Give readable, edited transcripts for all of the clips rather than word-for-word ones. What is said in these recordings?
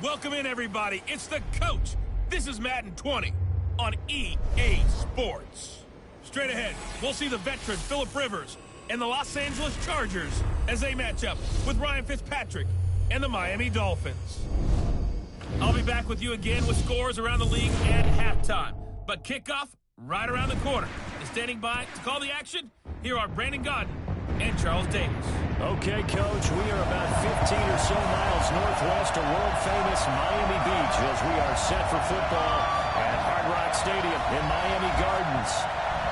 Welcome in, everybody. It's the coach. This is Madden 20 on EA Sports. Straight ahead, we'll see the veteran Phillip Rivers and the Los Angeles Chargers as they match up with Ryan Fitzpatrick and the Miami Dolphins. I'll be back with you again with scores around the league at halftime. But kickoff right around the corner. And standing by to call the action, here are Brandon Godden and Charles Davis. Okay, Coach, we are about 15 or so miles northwest of world-famous Miami Beach as we are set for football at Hard Rock Stadium in Miami Gardens.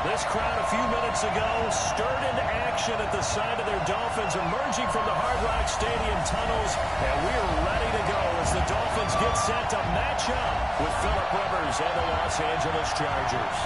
This crowd a few minutes ago stirred into action at the side of their Dolphins emerging from the Hard Rock Stadium tunnels, and we're ready to go as the Dolphins get set to match up with Phillip Rivers and the Los Angeles Chargers.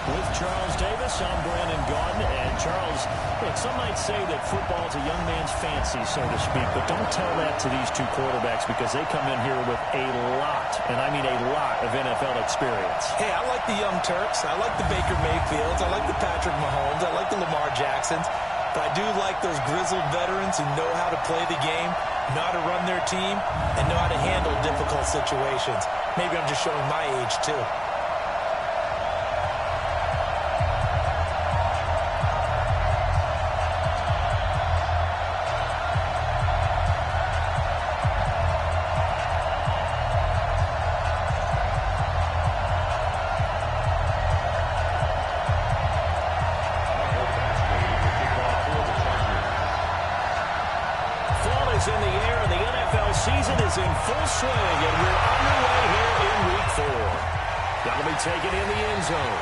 With Charles Davis, I'm Brandon Godden. And Charles, look, some might say that football is a young man's fancy, so to speak, but don't tell that to these two quarterbacks because they come in here with a lot, and I mean a lot, of NFL experience. Hey, I like the Young Turks. I like the Baker Mayfields. I like the Patrick Mahomes. I like the Lamar Jacksons. But I do like those grizzled veterans who know how to play the game, know how to run their team, and know how to handle difficult situations. Maybe I'm just showing my age, too. In the air, and the NFL season is in full swing, and we're underway here in Week 4. That'll be taken in the end zone.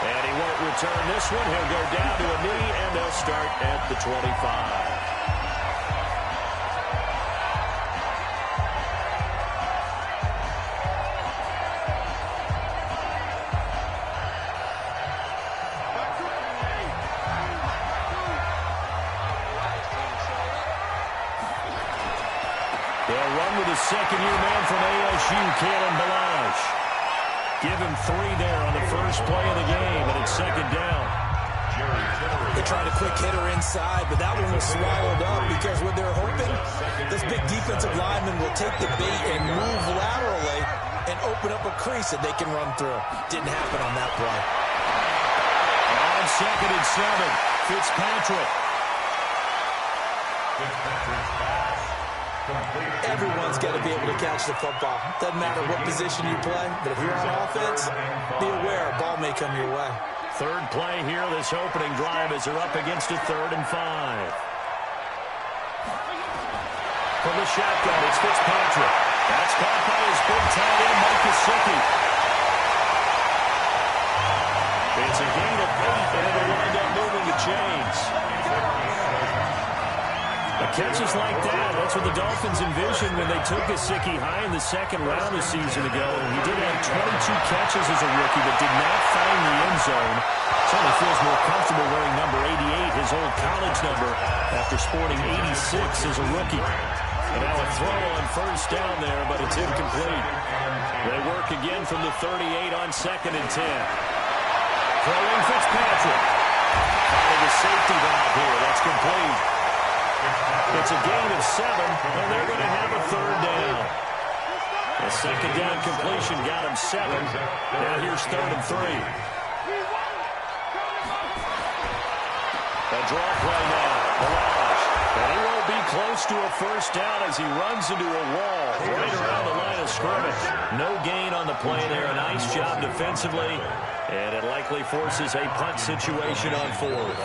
And he won't return this one. He'll go down to a knee, and they'll start at the 25. They'll run with a second-year man from ASU, Kalen Ballage. Give him 3 there on the first play of the game, and it's second down. They tried a quick hitter inside, but that one was swallowed up because what they're hoping, this big defensive lineman will take the bait and move laterally and open up a crease that they can run through. Didn't happen on that play. On 2nd and 7, Fitzpatrick. Everyone's got to be able to catch the football. Doesn't matter what position you play, but if you're on offense, be aware a ball may come your way. Third play here, this opening drive as they're up against a 3rd and 5. From the shotgun, it's Fitzpatrick. That's caught by his big tight end, Mike Gesicki. It's a gain of 8, and it'll wind up moving the chains. Catches like that, that's what the Dolphins envisioned when they took Gesicki high in the 2nd round a season ago. He did have 22 catches as a rookie, but did not find the end zone. Certainly feels more comfortable wearing number 88, his old college number, after sporting 86 as a rookie. And now a throw on first down there, but it's incomplete. They work again from the 38 on 2nd and 10. Throwing Fitzpatrick. Finding a safety valve here, that's complete. It's a gain of 7, and they're going to have a 3rd down. A second down completion got him 7. Now here's 3rd and 3. A draw play now. Ballage. And he won't be close to a first down as he runs into a wall right around the line of scrimmage. No gain on the play there. A nice job defensively, and it likely forces a punt situation on 4th.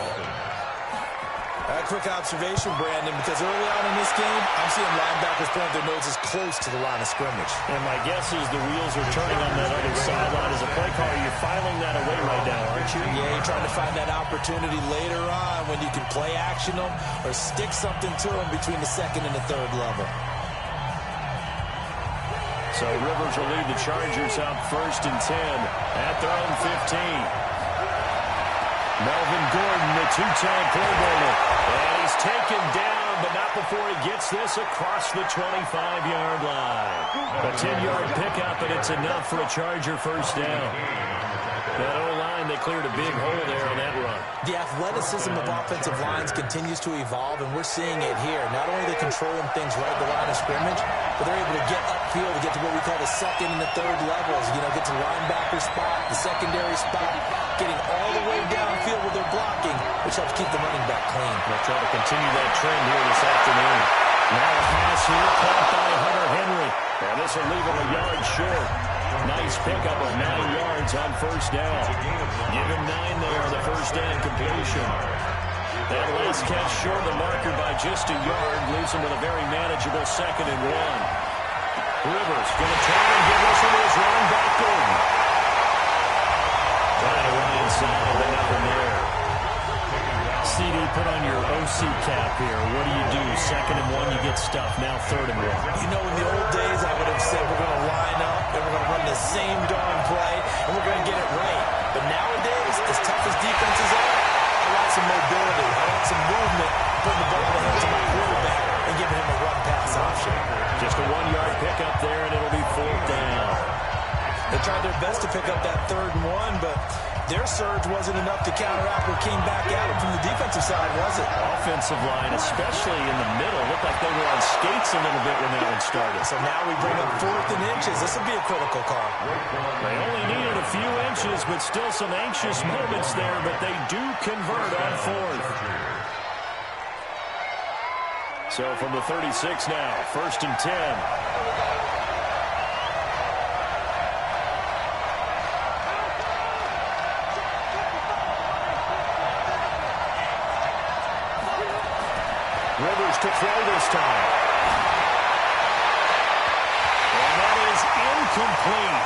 A quick observation, Brandon, because early on in this game, I'm seeing linebackers point their noses close to the line of scrimmage. And my guess is the wheels are turning on that other sideline. As a play caller, you're filing that away right now, aren't you? Yeah, you're trying to find that opportunity later on when you can play action them or stick something to them between the 2nd and the 3rd level. So Rivers will lead the Chargers out 1st and 10 at their own 15. Melvin Gordon, the 2-time Pro Bowler. And he's taken down, but not before he gets this across the 25-yard line. A 10-yard pickup, and it's enough for a Charger first down. That O-line, they cleared a big hole there on that run. The athleticism of offensive lines continues to evolve, and we're seeing it here. Not only are they controlling things right at the line of scrimmage, but they're able to get upfield to get to what we call the second and the third levels. You know, get to linebacker spot, the secondary spot, getting all the way downfield with their blocking, which helps keep the running back clean. They'll try to continue that trend here this afternoon. Now a pass here caught by Hunter Henry. And this will leave him a yard short. Nice pickup of 9 yards on first down. Give him 9 there on the first down completion. That last catch short of the marker by just a yard leaves him with a very manageable 2nd and 1. Rivers going to try and give this one to his running back Gordon. Trying to run inside, but nothing there. CD, put on your OC cap here. What do? 2nd and 1, you get stuffed. Now 3rd and 1. You know, in the old days, I would have said we're going to line up and we're going to run the same darn play and we're going to get it right. But nowadays, as tough as defenses are, I want some mobility. I want some movement, putting the ball in the hands of my quarterback and giving him a run-pass option. Just a 1-yard pickup there, and it'll be 4th down. They tried their best to pick up that 3rd and 1, but their surge wasn't enough to counteract what came back at them from the defensive side, was it? Offensive line, especially in the middle, looked like they were on skates a little bit when that one started. So now we bring up 4th and inches. This will be a critical call. They only needed a few inches, but still some anxious moments there, but they do convert on 4th. So from the 36 now, 1st and 10. Rivers to throw this time. And that is incomplete.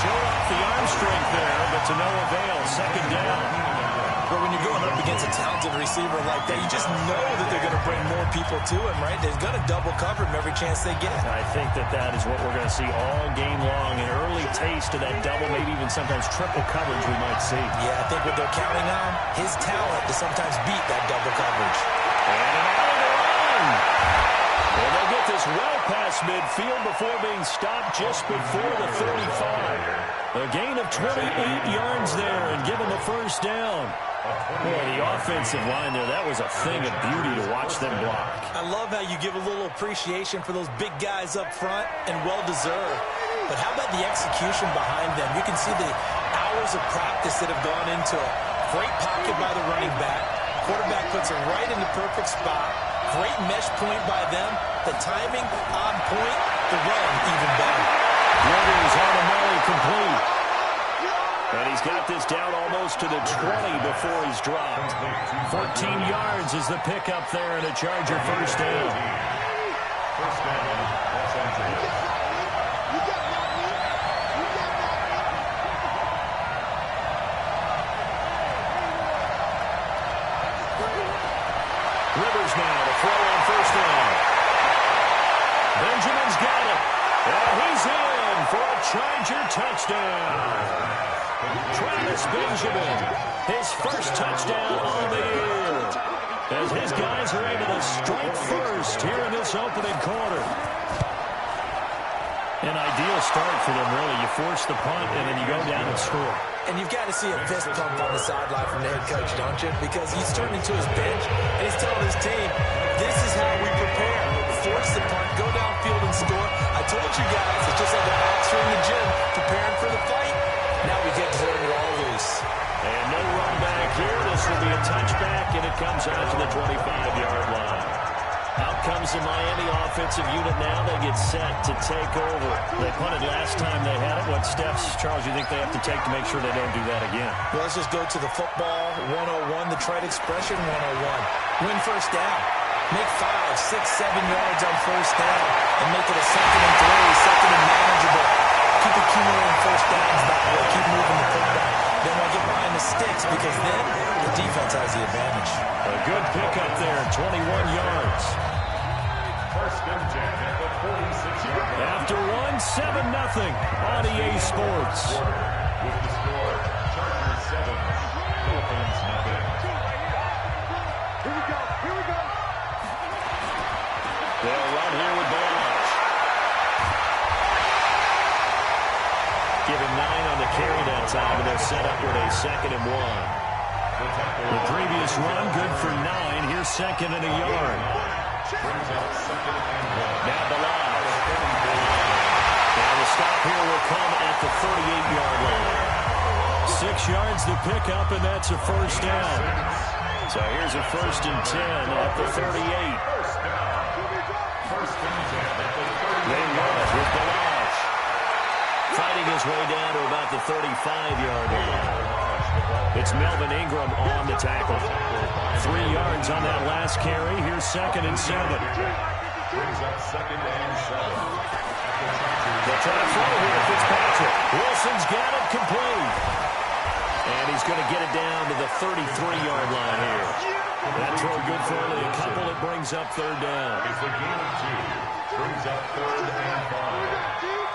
Showed off the arm strength there, but to no avail. 2nd down. But when you're going up against a talented receiver like that, you just know that they're going to bring more people to him, right? They're going to double cover him every chance they get. I think that is what we're going to see all game long. An early taste of that double, maybe even sometimes triple coverage we might see. Yeah, I think what they're counting on, his talent to sometimes beat that double coverage. And an out of the run. And they'll get this well past midfield before being stopped just before the 35. A gain of 28 yards there and give them a 1st down. Boy, the offensive line there, that was a thing of beauty to watch them block. I love how you give a little appreciation for those big guys up front, and well-deserved. But how about the execution behind them? You can see the hours of practice that have gone into it. Great pocket by the running back. Quarterback puts it right in the perfect spot. Great mesh point by them. The timing on point. The run even better. Rivers on a molly complete. And he's got this down almost to the 20 before he's dropped. 14 yards is the pickup there and a Charger 1st down. First down, Los Angeles. Rivers now to throw on 1st down. Benjamin's got it. And he's in for a Charger touchdown. Travis Benjamin, his 1st touchdown on the year. As his guys are able to strike first here in this opening quarter. An ideal start for them, really. You force the punt, and then you go down and score. And you've got to see a fist pump on the sideline from the head coach, don't you? Because he's turning to his bench, and he's telling his team, this is how we prepare. Force the punt, go downfield and score. I told you guys, it's just like a boxer in the gym preparing for the fight. Now we get to turn it all loose. And no run back here. This will be a touchback, and it comes out to the 25-yard line. Out comes the Miami offensive unit now. They get set to take over. They punted last time they had it. What steps, Charles, you think they have to take to make sure they don't do that again? Well, let's just go to the football 101, the trade expression 101. Win 1st down. Make 5, 6, 7 yards on 1st down and make it a 2nd and 3, 2nd and manageable. Keep accumulating 1st downs that way. Keep moving the football. Then we'll get behind the sticks because then the defense has the advantage. A good pickup there, 21 yards. 1st and 10 at the 46-yard line. After 1-7-0 on EA Sports. With the score, Chargers 7, Dolphins 0. Here we go. Here we go. They'll run here with Blanche. Give him 9 on the carry that time, and they're set up with a 2nd and 1. The previous run, good for 9. Here's 2nd and a yard. Now Balazs. And the stop here will come at the 38-yard line. 6 yards to pick up, and that's a first down. So here's a 1st and 10 at the 38. They run it with Balazs. Fighting his way down to about the 35-yard line. It's Melvin Ingram on the tackle. 3 yards on that last carry. Here's 2nd and 7. Brings up 2nd and 7. They'll try to throw here, Fitzpatrick. Wilson's got it complete. And he's going to get it down to the 33-yard line here. That throw good for only a couple. It brings up 3rd down. It's a gain of 2. Brings up 3rd and 5.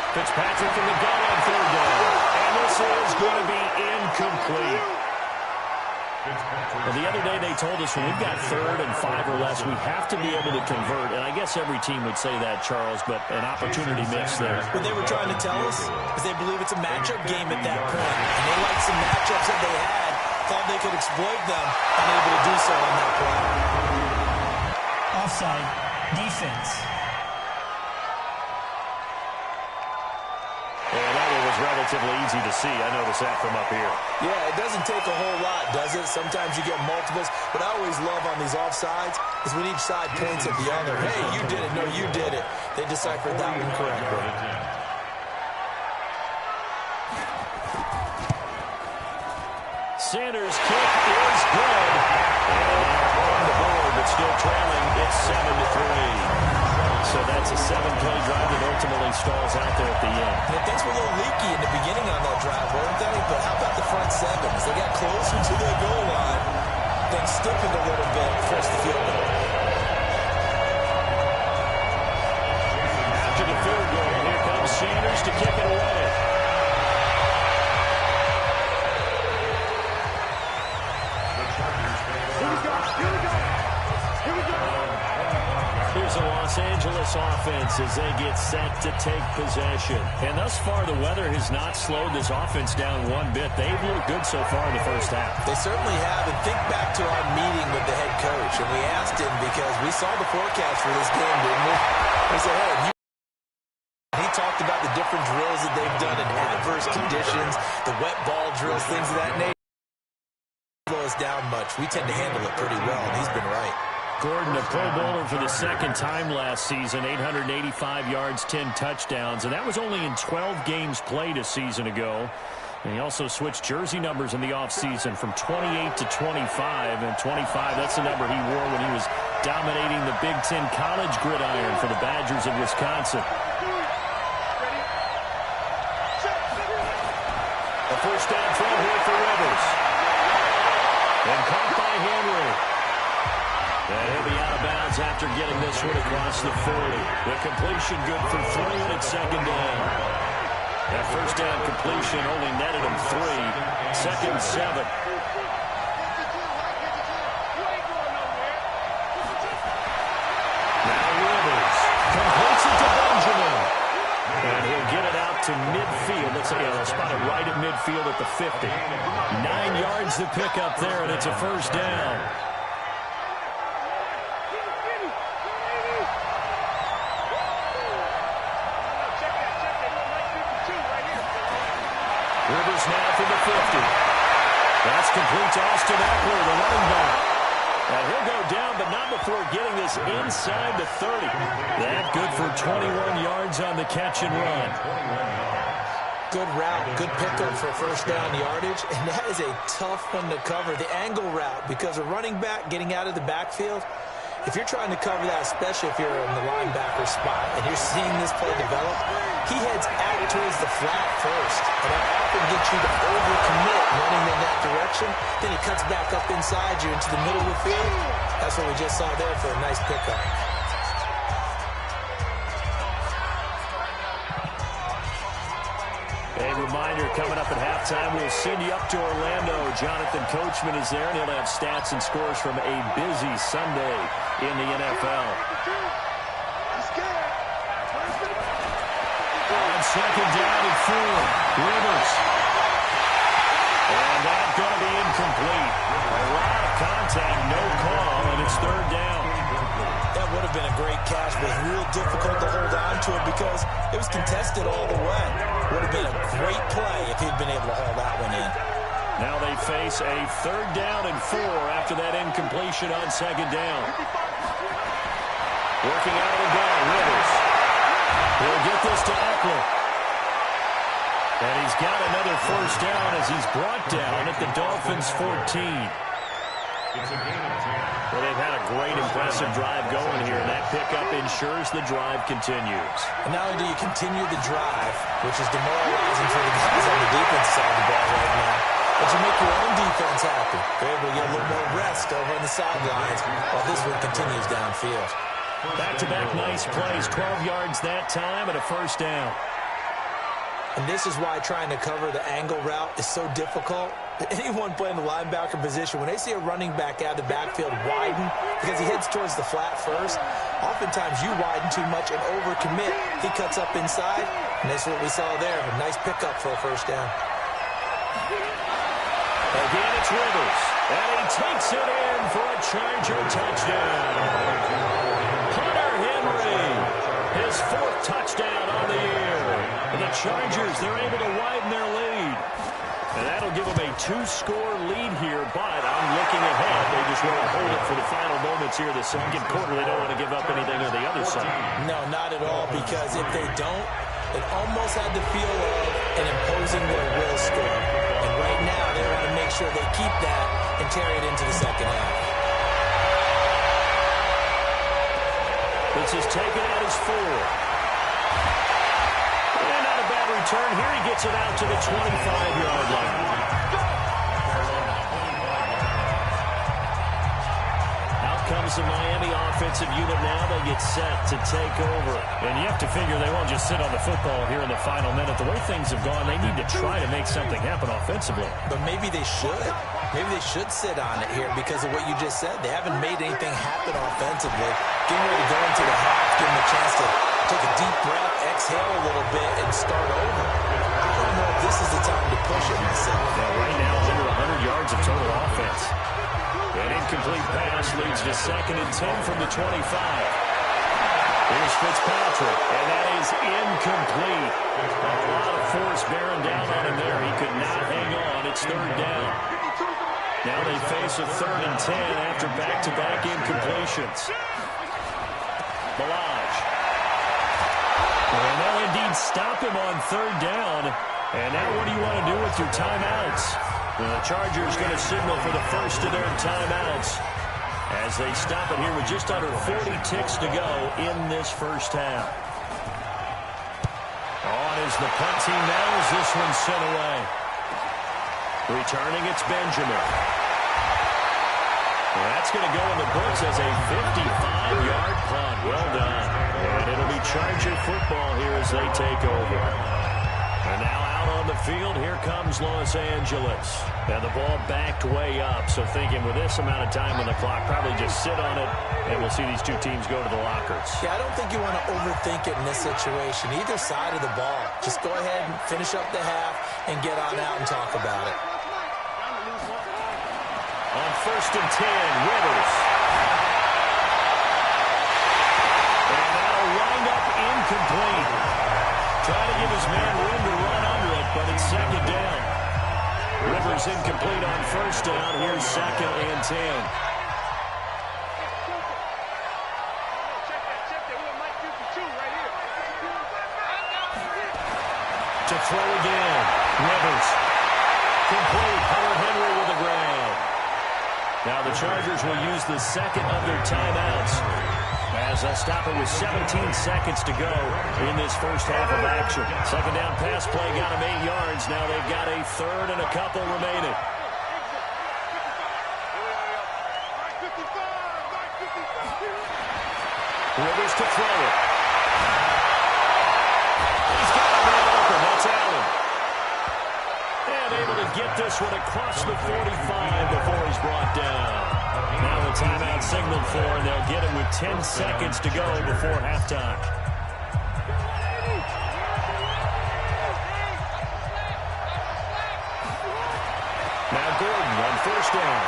Fitzpatrick in the gun on 3rd down. And this is going to be incomplete. Well, the other day they told us when we've got 3rd and 5 or less, we have to be able to convert. And I guess every team would say that, Charles, but an opportunity missed there. What they were trying to tell us is they believe it's a matchup game at that point. And they liked some matchups that they had, thought they could exploit them, unable to do so on that play. Offside, defense. Relatively easy to see. I noticed that from up here. Yeah, it doesn't take a whole lot, does it? Sometimes you get multiples. What I always love on these offsides is when each side points at the other. Hey, you did it. No, you did it. They deciphered that one correctly. Sanders' kick is good. And on the board, but still trailing. It's 7-3. So that's a 7-play drive that ultimately stalls out there at the end. Yeah, things were a little leaky in the beginning on that drive, weren't they? But how about the front 7? As they got closer to their goal line, things stiffened a little bit, forced the field goal. After the field goal, here comes Sanders to kick it away. Here's the Los Angeles offense as they get set to take possession. And thus far, the weather has not slowed this offense down one bit. They've looked good so far in the first half. They certainly have. And think back to our meeting with the head coach. And we asked him because we saw the forecast for this game, didn't we? We said, hey, he talked about the different drills that they've done in adverse conditions, the wet ball drills, things of that nature. Slow us down much. We tend to handle it pretty well, and he's been right. Gordon, a Pro Bowler for the 2nd time last season, 885 yards, 10 touchdowns, and that was only in 12 games played a season ago. And he also switched jersey numbers in the offseason from 28 to 25, and 25, that's the number he wore when he was dominating the Big Ten college gridiron for the Badgers of Wisconsin. A first down throw here for Rivers. And caught by Henry. And he'll be out of bounds after getting this one across the 40. The completion good for 3, and it's 2nd down. That first down completion only netted him 3. 2nd and 7. Now Rivers completes it to Benjamin. And he'll get it out to midfield. Let's say he'll spot it right at midfield at the 50. 9 yards to pick up there, and it's a first down. Rivers now from the 50. That's complete to Austin Eckler, the running back. And he'll go down, but not before getting this inside the 30. That good for 21 yards on the catch and run. Good route, good pickup for first down yardage, and that is a tough one to cover, the angle route, because a running back getting out of the backfield, if you're trying to cover that, especially if you're in the linebacker spot and you're seeing this play develop, he heads out towards the flat first, and that often gets you to overcommit running in that direction. Then he cuts back up inside you into the middle of the field. That's what we just saw there for a nice pickup. A reminder, coming up at halftime, we'll send you up to Orlando. Jonathan Coachman is there, and he'll have stats and scores from a busy Sunday in the NFL. second down and 4. Rivers. And that's going to be incomplete. A lot of contact, no call, and it's third down. That would have been a great catch, but it's real difficult to hold on to it because it was contested all the way. Would have been a great play if he'd been able to haul that one in. Now they face a third down and 4 after that incompletion on second down. Working out of the gun, Rivers. He'll get this to Eckler. And he's got another first down as he's brought down at the Dolphins' 14. Well, they've had a great, impressive drive going here, and that pickup ensures the drive continues. And not only do you continue the drive, which is demoralizing for the guys on the defense side of the ball right now, but you make your own defense happy. They're able to get a little more rest over on the sidelines while this one continues downfield. Back-to-back nice plays, 12 yards that time and a first down. And this is why trying to cover the angle route is so difficult. Anyone playing the linebacker position, when they see a running back out of the backfield widen because he heads towards the flat first, oftentimes you widen too much and overcommit. He cuts up inside, and that's what we saw there. A nice pickup for a first down. Again, it's Rivers, and he takes it in for a Charger touchdown. Hunter Henry, his 4th touchdown on the year. And the Chargers, they're able to widen their lead. And that'll give them a 2-score lead here, but I'm looking ahead. They just want to hold it for the final moments here. The second quarter, they don't want to give up anything on the other side. No, not at all, because if they don't, it almost had the feel of an imposing their will score. And right now, they want to make sure they keep that and carry it into the second half. This is taken at his 4. And not a bad return. Here he gets it out to the 25-yard line. Out comes the Miami offensive unit now. They get set to take over. And you have to figure they won't just sit on the football here in the final minute. The way things have gone, they need to try to make something happen offensively. But maybe they should. Maybe they should sit on it here because of what you just said. They haven't made anything happen offensively. Getting ready to go into the half, give them a chance to take a deep breath, exhale a little bit, and start over. I don't know if this is the time to push it myself. Yeah, right now, under 100 yards of total offense. An incomplete pass leads to 2nd and 10 from the 25. Here's Fitzpatrick, and that is incomplete. A lot of force bearing down on him there. He could not hang on. It's third down. Now they face a 3rd and 10 after back-to-back incompletions. Balaj. And they'll indeed stop him on third down. And now what do you want to do with your timeouts? Well, the Chargers going to signal for the first of their timeouts as they stop it here with just under 40 ticks to go in this first half. On is the punt team now as this one's sent away. Returning, it's Benjamin. And that's going to go in the books as a 55-yard punt. Well done. And it'll be Charger football here as they take over. And now out on the field, here comes Los Angeles. And the ball backed way up, so thinking with this amount of time on the clock, probably just sit on it, and we'll see these two teams go to the lockers. Yeah, I don't think you want to overthink it in this situation, either side of the ball. Just go ahead and finish up the half and get on out and talk about it. On 1st and 10, Rivers. And that'll wind up incomplete. Trying to give his man room to run under it, but it's 2nd down. Rivers incomplete on 1st down. Here's 2nd and 10. To throw again. Rivers. Complete. Hunter Henry with the ground. Now the Chargers will use the 2nd of their timeouts as they'll stop it with 17 seconds to go in this first half of action. 2nd down pass play got them 8 yards. Now they've got a 3rd and a couple remaining. Rivers to throw it. He's got a man open. That's Allen. And able to get this one across the 45 before he's brought down. Now the timeout signaled for, and they'll get it with 10 seconds to go before halftime. first down.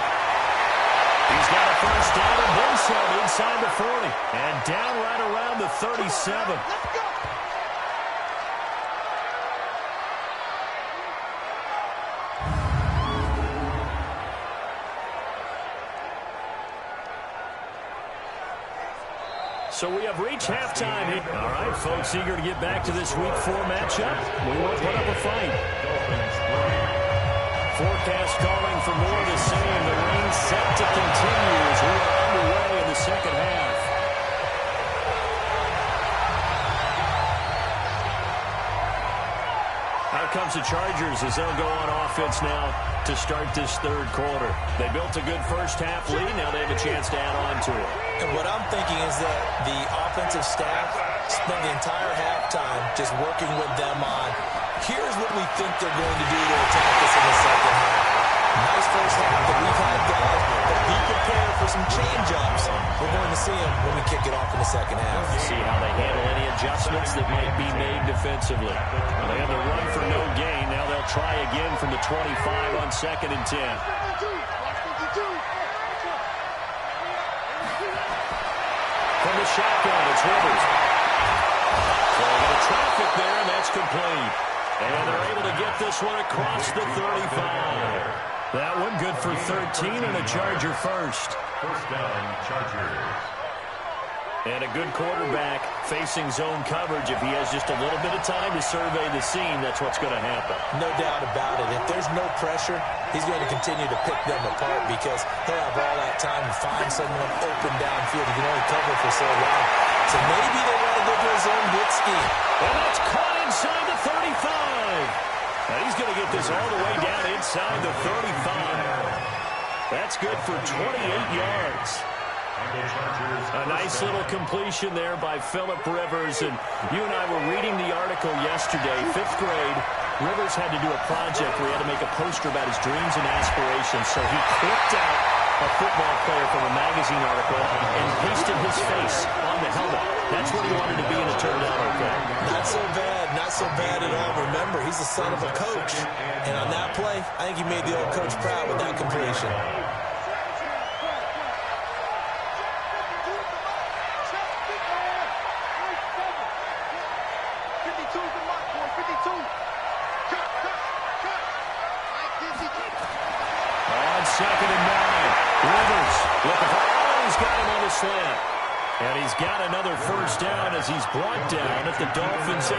He's got a first down and then some inside the 40. And down right around the 37. So we have reached halftime here. All right, folks, eager to get back to this Week 4 matchup. We won't put up a fight. Forecast calling for more of the same. The rain set to continue as we are underway in the second half. Out comes the Chargers as they'll go on offense now to start this third quarter. They built a good first half lead. Now they have a chance to add on to it. And what I'm thinking is that the offensive staff spent the entire halftime just working with them on, here's what we think they're going to do to attack us in the second half. Nice first half that we've had, guys, but be prepared for some change-ups. We're going to see them when we kick it off in the second half. See how they handle any adjustments that might be made defensively. Well, they had to run for no gain. Now they'll try again from the 25 on 2nd and 10. From the shotgun, it's Rivers. So a little traffic there, and that's complete. And they're able to get this one across the 35. That one good for 13 and a Charger first. First down, Chargers. And a good quarterback facing zone coverage. If he has just a little bit of time to survey the scene, that's what's going to happen. No doubt about it. If there's no pressure, he's going to continue to pick them apart because he'll have all that time to find someone open downfield. He can only cover for so long. So maybe they want to go to his own blitz scheme. And that's caught inside the 35. And he's going to get this all the way down inside the 35. That's good for 28 yards. A nice little completion there by Phillip Rivers. And you and I were reading the article yesterday, 5th grade. Rivers had to do a project where he had to make a poster about his dreams and aspirations. So he clipped out a football player from a magazine article and pasted his face on the helmet. That's what he wanted to be, and it turned out okay. Not so bad, not so bad at all. Remember, he's the son of a coach. And on that play, I think he made the old coach proud with that completion. On 2nd and 9, Rivers looking for, he's got him on the slant. And he's got another first down as he's brought down at the Dolphins' 18.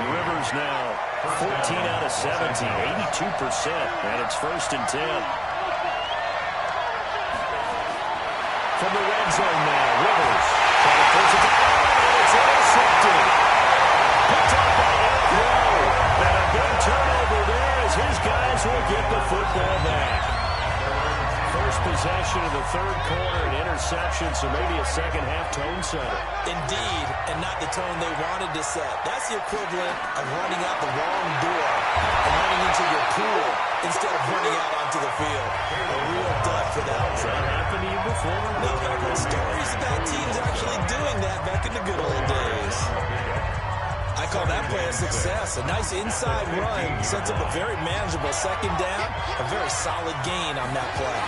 Rivers now 14 out of 17, 82%, and it's 1st and 10. From the red zone now, Rivers trying to force it down, and it's intercepted. Picked up by Eric Rowe. And a big turnover there as his guys will get the football back. First possession of the third quarter, an interception, so maybe a second half tone setter. Indeed, and not the tone they wanted to set. That's the equivalent of running out the wrong door and running into your pool instead of running out onto the field. A real dud for that one. Has that happened to you before? No, but I've heard stories about teams actually doing that back in the good old days. I call that play a success. A nice inside run sets up a very manageable second down. A very solid gain on that play.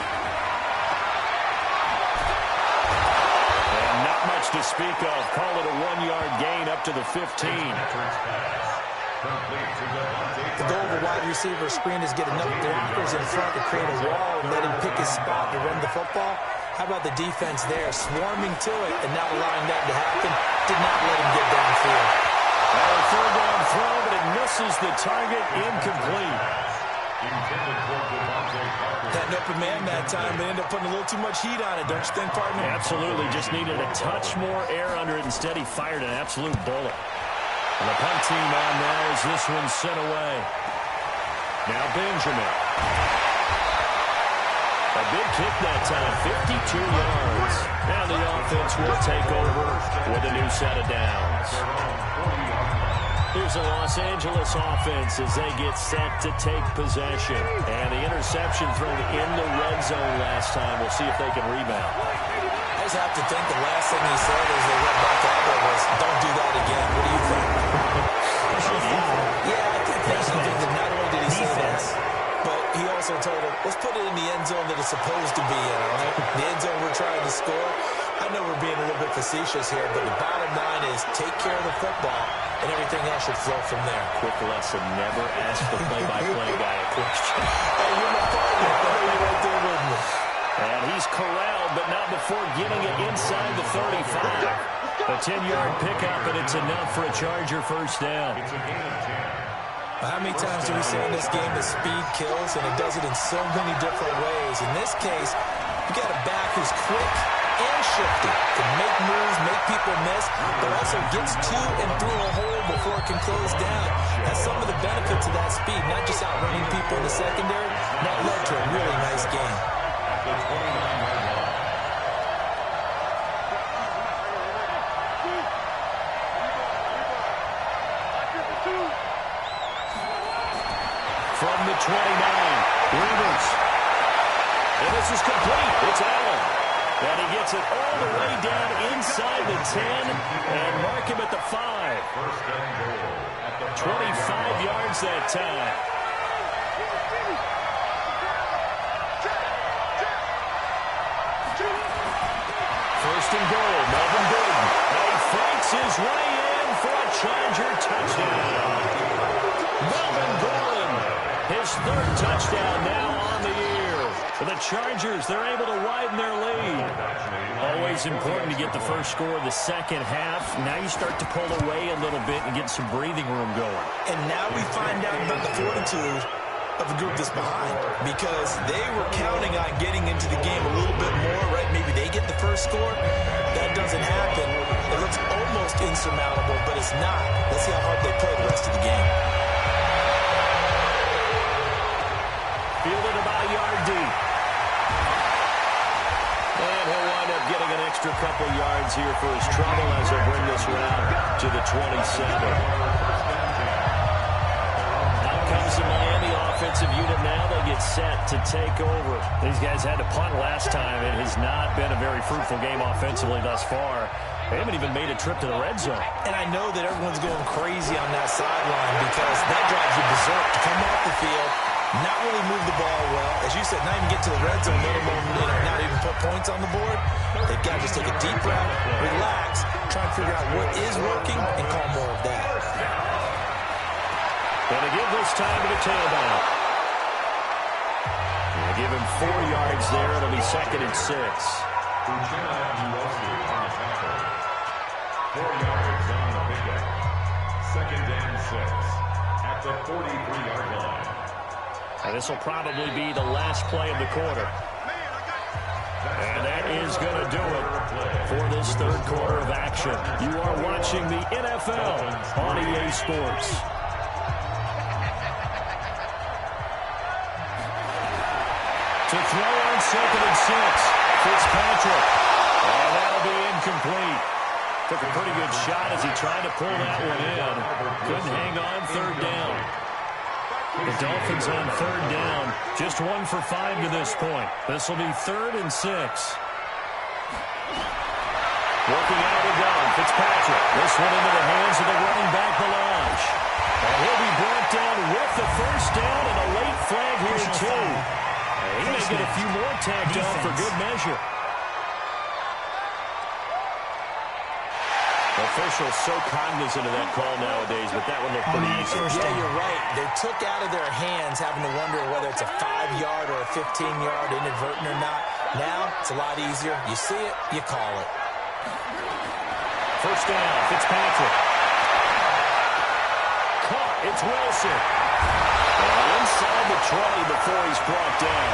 And not much to speak of. Call it a 1-yard gain up to the 15. The goal of a wide receiver screen is get enough blockers in front to create a wall and let him pick his spot to run the football. How about the defense there, swarming to it and not allowing that to happen? Did not let him get downfield. Third down throw, but it misses the target, incomplete. Had an open man that time, but ended up putting a little too much heat on it, don't you think, partner? Absolutely, just needed a touch more air under it. Instead, he fired an absolute bullet. And the punt team on now as this one's sent away. Now Benjamin. A big kick that time, 52 yards. Now the offense will take over with a new set of downs. Here's the Los Angeles offense as they get set to take possession. And the interception thrown in the red zone last time. We'll see if they can rebound. I just have to think the last thing he said as they went back out there was, don't do that again. What do you think? Yeah, I think that not only did he say that, but he also score. I know we're being a little bit facetious here, but the bottom line is take care of the football, and everything else should flow from there. Quick lesson, never ask the play-by-play guy a question. Hey, you're my partner. You're right there with me. And he's corralled, but not before getting it inside the 35. A 10-yard pickup, and it's enough for a Charger first down. How many times do we say in this game that speed kills, and it does it in so many different ways? In this case, you got a back who's quick and shifty, can make moves, make people miss, but also gets to and through a hole before it can close down. That's some of the benefits of that speed, not just outrunning people in the secondary. That led to a really nice game. From the 29, Rivers. And this is complete. It's Allen. And he gets it all the way down inside the 10 and mark him at the 5. 25 yards that time. First and goal, Melvin Gordon. And he fights his way in for a Charger touchdown. Melvin Gordon, his third touchdown now on the year. For the Chargers, they're able to widen their lead. Always important to get the first score of the second half. Now you start to pull away a little bit and get some breathing room going. And now we find out about the fortitude of the group that's behind, because they were counting on getting into the game a little bit more, right? Maybe they get the first score. That doesn't happen. It looks almost insurmountable, but it's not. Let's see how hard they play the rest of the game. Fielded about a yard deep. And he'll wind up getting an extra couple yards here for his trouble as they bring this round to the 27. Out comes the Miami offensive unit now. They get set to take over. These guys had to punt last time. It has not been a very fruitful game offensively thus far. They haven't even made a trip to the red zone. And I know that everyone's going crazy on that sideline because that drives you berserk to come off the field, not really move the ball well. As you said, not even get to the red zone, let alone not even put points on the board. They've got to just take a deep breath, relax, try and figure out what is working, and call more of that. Going to give this time to the tailback. Going to give him 4 yards there. It'll be 2nd and 6. 4 yards on the pickup. 2nd and 6 at the 43-yard line. And this will probably be the last play of the quarter. And that is going to do it for this third quarter of action. You are watching the NFL on EA Sports. To throw on 2nd and 6, Fitzpatrick. And that'll be incomplete. Took a pretty good shot as he tried to pull that one in. Couldn't hang on 3rd down. The Dolphins on 3rd down. Just 1 for 5 to this point. This will be 3rd and 6. Working out of the gun, Fitzpatrick. This one into the hands of the running back, Balaj. And he'll be brought down with the first down and a late flag here too. He may get a few more tagged on for good measure. Officials so cognizant of that call nowadays, but that one looked pretty easy. Yeah, you're right. They took out of their hands having to wonder whether it's a 5-yard or a 15-yard inadvertent or not. Now, it's a lot easier. You see it, you call it. First down, Fitzpatrick. Caught, it's Wilson. And inside the 20 before he's brought down.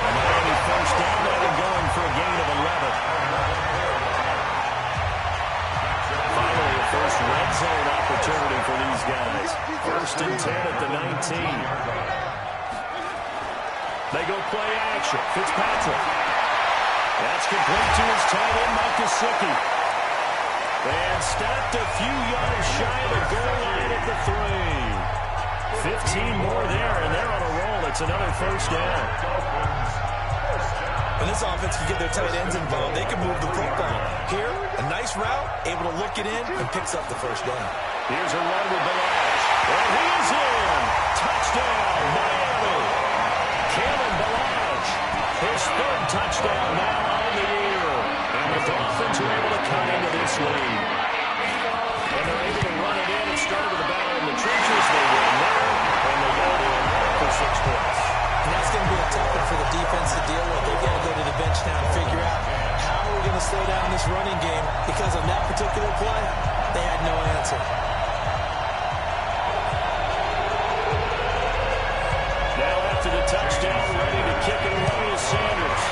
And Miami first down, and going for a gain of 11. Finally, a first red zone opportunity for these guys. 1st and 10 at the 19. They go play action. Fitzpatrick. That's complete to his tight end, Mike Gesicki. And stopped a few yards shy of the goal line at the 3. 15 more there, and they're on a roll. It's another first down. When this offense can get their tight ends involved, they can move the football. Here, a nice route, able to look it in, and picks up the first down. Here's a run with Balaj. And he is in. Touchdown, Miami. Kalen Balaj, his 3rd touchdown now on the year. cut into this lead. And they're able to run it in and start with the battle in the trenches. They win there, and they go in for 6 points. And that's going to be a tough one for the defense to deal with. They've got to go to the bench now and figure out how we're going to slow down this running game, because on that particular play, they had no answer. Now after the touchdown, ready to kick it away is Sanders.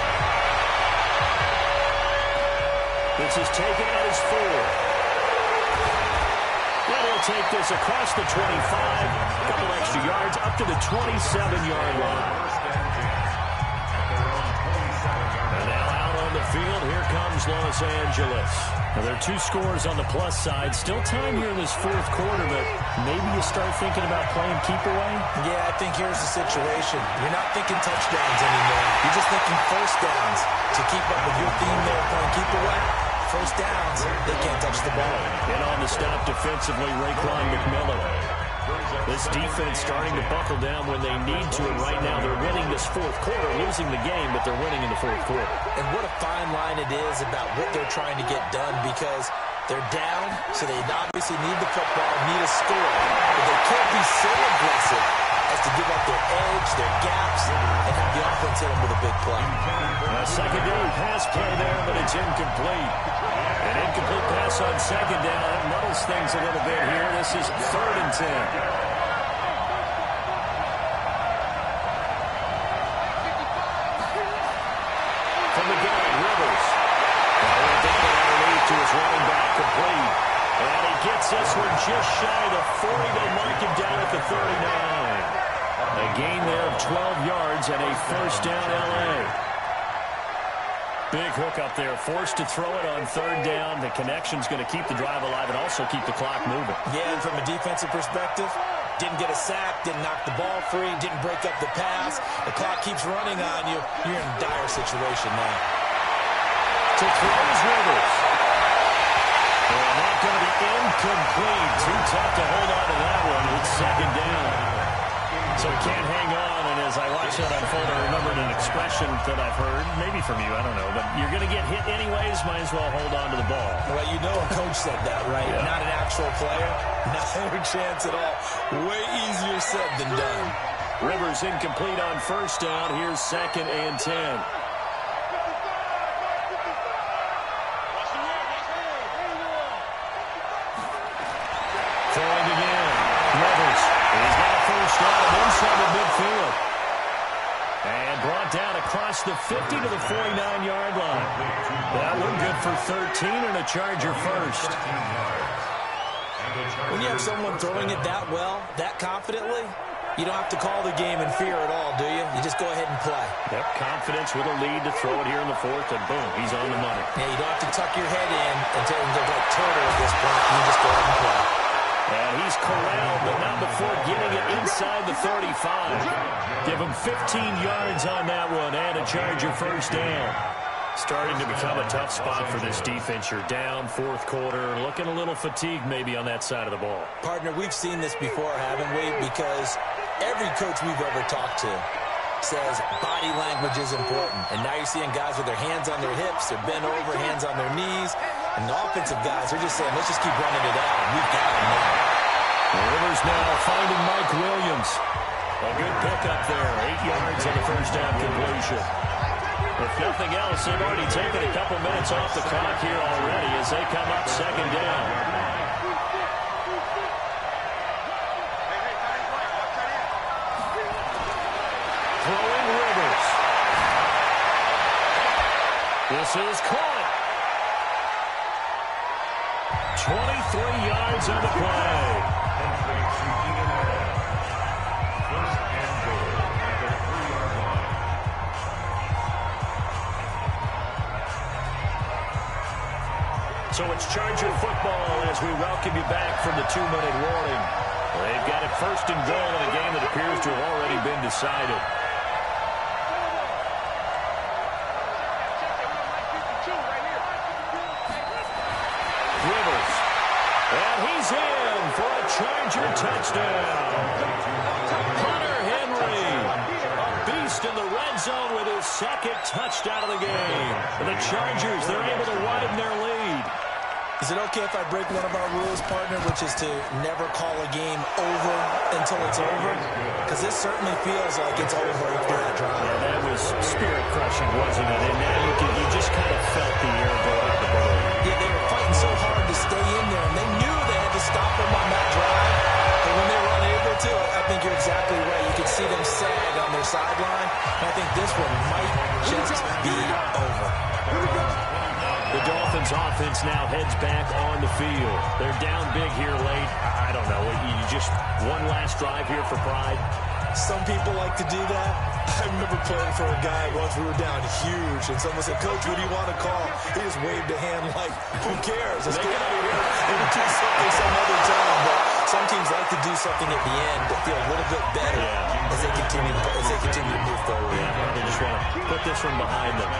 This is taken at his 4. And he'll take this across the 25, a couple extra yards, up to the 27-yard line. And now out on the field, here comes Los Angeles. Now there are 2 scores on the plus side. Still time here in this 4th quarter, but maybe you start thinking about playing keep away? Yeah, I think here's the situation. You're not thinking touchdowns anymore. You're just thinking first downs to keep up with your theme there, playing keep away. First downs, they can't touch the ball. And on the stop defensively, Raekwon McMillan. This defense starting to buckle down when they need to, and right now they're winning this 4th quarter, losing the game, but they're winning in the 4th quarter. And what a fine line it is about what they're trying to get done, because they're down, so they obviously need the football, need a score, but they can't be so aggressive as to give up their edge, their gaps, and have the offense hit them with a big play. A secondary pass play there, but it's incomplete. An incomplete pass on 2nd down. That muddles things a little bit here. This is 3rd and 10. From the gun, Rivers. Underneath to his running back, complete. And he gets this one just shy of the 40. They mark him down at the 39. A gain there of 12 yards and a first down L.A. Big hook up there, forced to throw it on 3rd down. The connection's going to keep the drive alive and also keep the clock moving. Yeah, and from a defensive perspective, didn't get a sack, didn't knock the ball free, didn't break up the pass. The clock keeps running on you. You're in a dire situation now. To throw is Rivers. And that's going to be incomplete. Too tough to hold on to that one. It's 2nd down. So he can't hang on, and as I watch that unfold, I remembered an expression that I've heard, maybe from you, I don't know, but you're going to get hit anyways, might as well hold on to the ball. Well, you know a coach said that, right? Yeah. Not an actual player. Not a chance at all. Way easier said than done. Rivers incomplete on 1st down. Here's 2nd and 10. Throwing again. Rivers. He's got a first down inside the midfield. And brought down across the 50 to the 49-yard line. That one good for 13 and a Charger first. When you have someone throwing it that well, that confidently, you don't have to call the game in fear at all, do you? You just go ahead and play. Yep, confidence with a lead to throw it here in the 4th, and boom, he's on the money. Yeah, you don't have to tuck your head in and look like turtle at this point. You just go ahead and play. And he's corralled, but not before getting it inside the 35. Give him 15 yards on that one, and a Charger first down. Starting to become a tough spot for this defense. You're down 4th quarter, looking a little fatigued maybe on that side of the ball. Partner, we've seen this before, haven't we? Because every coach we've ever talked to says body language is important. And now you're seeing guys with their hands on their hips, they're bent over, hands on their knees. And the offensive guys are just saying, let's just keep running it out. We've got them now. Rivers now finding Mike Williams. A good pickup there, 8 yards on the first down completion. If nothing else, they've already taken a couple minutes off the clock here already as they come up 2nd down. Throwing Rivers. This is caught. 23 yards on the play. So it's Charger football as we welcome you back from the 2-minute warning. They've got it 1st and goal in a game that appears to have already been decided. Rivers. And he's in for a Charger touchdown. Hunter Henry. A beast in the red zone with his 2nd touchdown of the game. And the Chargers, they're able to widen their lead. Is it okay if I break one of our rules, partner, which is to never call a game over until it's over? Because this certainly feels like it's over after that drive. Yeah, that was spirit-crushing, wasn't it? And now you just kind of felt the air go out the balloon. Yeah, they were fighting so hard to stay in there, and they knew they had to stop them on that drive. But when they were unable to, I think you're exactly right. You could see them sag on their sideline. And I think this one might just be over. The Dolphins offense now heads back on the field. They're down big here late. I don't know. You just one last drive here for pride. Some people like to do that. I remember playing for a guy once. We were down huge, and someone said, "Coach, what do you want to call?" He just waved a hand like, "Who cares? Let's get out of here. We'll do something some other time." But some teams like to do something at the end to feel a little bit better as they continue to move forward. Yeah, they just want to put this one behind them.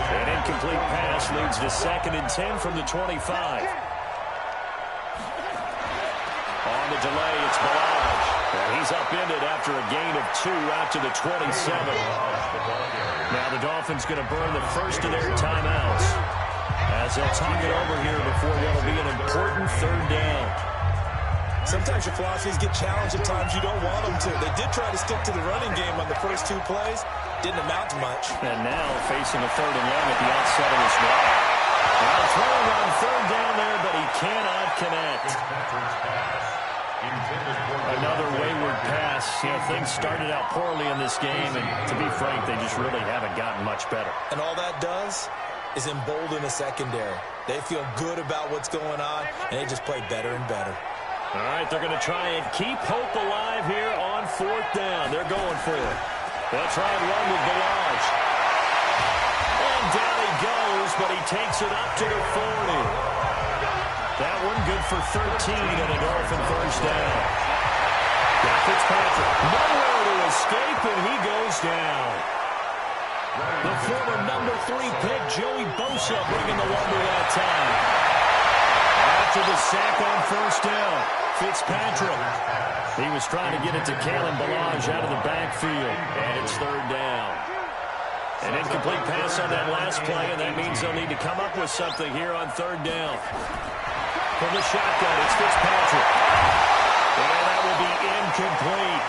An incomplete pass leads to 2nd and 10 from the 25. On the delay, it's Balaj. And he's upended after a gain of 2 out to the 27. Now the Dolphins going to burn the first of their timeouts as they'll talk it over here before what will be an important 3rd down. Sometimes your philosophies get challenged at times you don't want them to. They did try to stick to the running game on the first 2 plays. Didn't amount to much. And now facing a 3rd and long at the outset of this drive. Now throwing on 3rd down there, but he cannot connect. Another wayward pass. You know, things started out poorly in this game, and to be frank, they just really haven't gotten much better. And all that does is embolden a secondary. They feel good about what's going on, and they just play better and better. All right, they're going to try and keep hope alive here on 4th down. They're going for it. They'll try and run with Balaj. And down he goes, but he takes it up to the 40. That one good for 13 and a Dolphin 1st down. Got Fitzpatrick. Nowhere to escape, and he goes down. The former number 3 pick, Joey Bosa, bringing the lumber that time. After the sack on 1st down, Fitzpatrick. He was trying to get it to Kalen Balaj out of the backfield, and it's 3rd down. An incomplete pass on that last play, and that means they'll need to come up with something here on 3rd down. From the shotgun, it's Fitzpatrick. And that will be incomplete.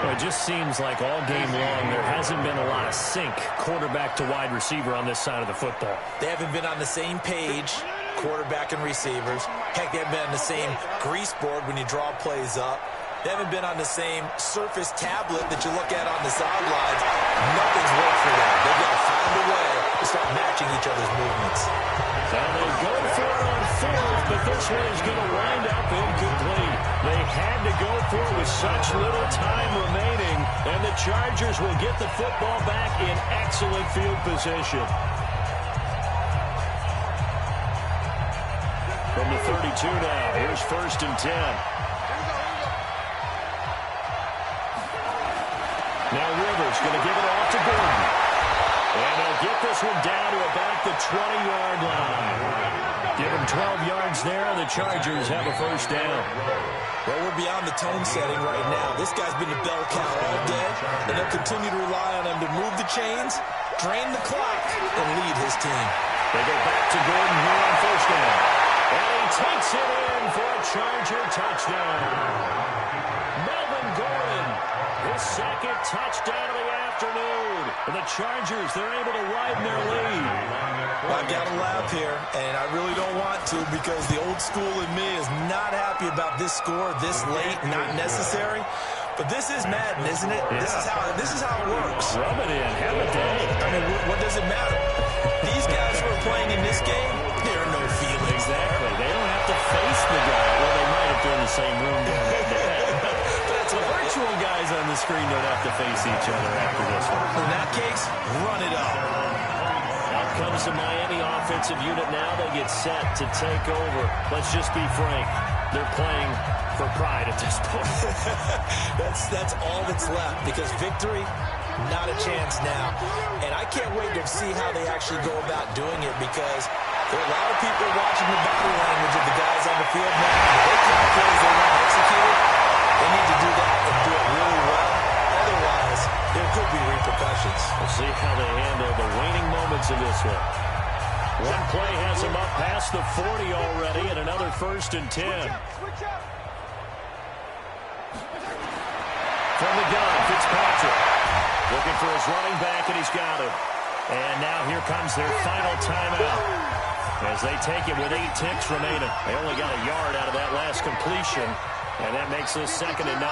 Well, it just seems like all game long there hasn't been a lot of sync quarterback to wide receiver on this side of the football. They haven't been on the same page, quarterback and receivers. Heck, they haven't been on the same grease board when you draw plays up. They haven't been on the same surface tablet that you look at on the sidelines. Nothing's worked for them. They've got to find a way to start matching each other's movements. Now they go for it on 4th, but this one is going to wind up incomplete. They had to go for it with such little time remaining, and the Chargers will get the football back in excellent field position. From the 32 now, here's 1st and 10. Now Rivers going to give it off to Gordon. And they'll get this one down to about the 20-yard line. Give them 12 yards there. The Chargers have a 1st down. Well, we're beyond the tone setting right now. This guy's been a bell cow all day, and they'll continue to rely on him to move the chains, drain the clock, and lead his team. They go back to Gordon here on 1st down. And he takes it in for a Charger touchdown. Melvin Gordon, his 2nd touchdown of the afternoon. And the Chargers, they're able to widen their lead. Well, I've got to laugh here, and I really don't want to because the old school in me is not happy about this score this late, not necessary. But this is Madden, isn't it? Yeah. This is how it works. Rub it in. Have a day. I mean, what does it matter? These guys who are playing in this game, there are no feelings there. Exactly. They don't have to face the guy. Well, they might if they're in the same room down there. The virtual guys on the screen don't have to face each other after this one. In that case, run it up. Out comes the Miami offensive unit now. They get set to take over. Let's just be frank. They're playing for pride at this point. That's all that's left because victory, not a chance now. And I can't wait to see how they actually go about doing it because there are a lot of people watching the body language of the guys on the field now. They can't plays they want to execute it. They need to do that and do it really well. Otherwise, they're there could be repercussions. We'll see how they handle the waning moments of this one. One play has him up past the 40 already, and another 1st and 10. From the gun, Fitzpatrick. Looking for his running back, and he's got him. And now here comes their final timeout as they take it with 8 ticks remaining. They only got a yard out of that last completion, and that makes this 2nd and 9.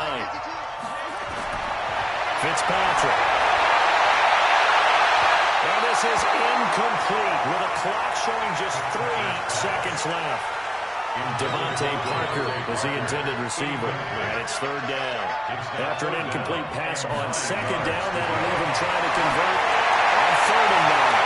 Fitzpatrick. And this is incomplete with a clock showing just 3 seconds left. Devontae Parker was the intended receiver, and it's 3rd down. After an incomplete pass on 2nd down, that'll leave him trying to convert on 3rd and 9.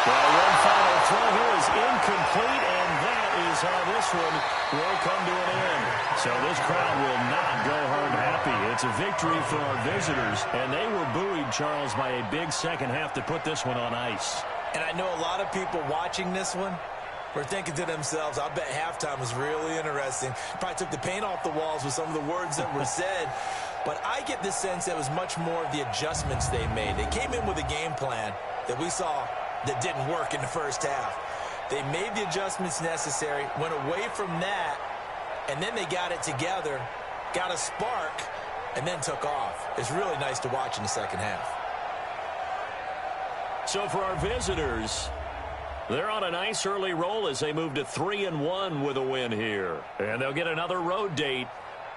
Well, one final throw here is incomplete, and that is how this one will come to an end. So this crowd will not go home happy. It's a victory for our visitors, and they were buoyed, Charles, by a big second half to put this one on ice. And I know a lot of people watching this one were thinking to themselves, I bet halftime was really interesting. Probably took the paint off the walls with some of the words that were said. But I get the sense that it was much more of the adjustments they made. They came in with a game plan that we saw that didn't work in the first half. They made the adjustments necessary, went away from that, and then they got it together, got a spark, and then took off. It's really nice to watch in the second half. So for our visitors, they're on a nice early roll as they move to 3-1 with a win here. And they'll get another road date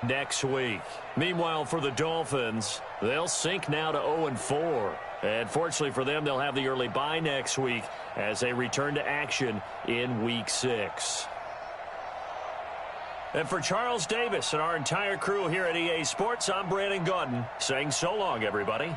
next week. Meanwhile, for the Dolphins, they'll sink now to 0-4. And fortunately for them, they'll have the early bye next week as they return to action in Week 6. And for Charles Davis and our entire crew here at EA Sports, I'm Brandon Gaudin saying so long, everybody.